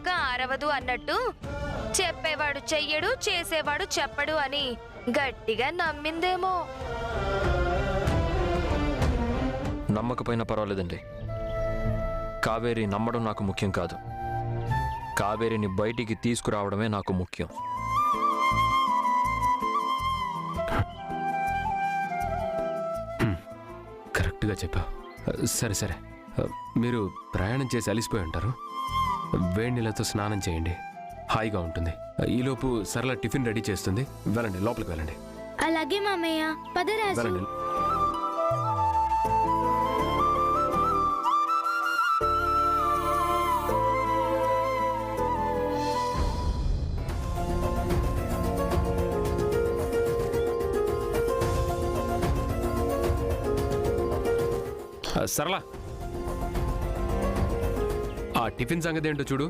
కుక్క అరవదు అన్నట్టు చెప్పేవాడు చెయ్యడు, చేసేవాడు చెప్పడు అని గట్టిగా నమ్మిందేమో. నమ్మకపోయినా పర్వాలేదండి. కావేరి నమ్మడం నాకు ముఖ్యం కాదు. కావేరిని బయటికి తీసుకురావడమే నాకు ముఖ్యం. కరెక్ట్గా చెప్పావు. సరే సరే, మీరు ప్రయాణం చేసి అలిసిపోయి ఉంటారు. వేడి నీళ్ళతో స్నానం చేయండి, హాయిగా ఉంటుంది. ఈలోపు సరళ టిఫిన్ రెడీ చేస్తుంది. వెళ్ళండి, లోపలికి వెళ్ళండి. అలాగే మామయ్య, పదరాజు. వెళ్ళండి. సరళ, ఆ టిఫిన్ సంగతి ఏంటో చూడు.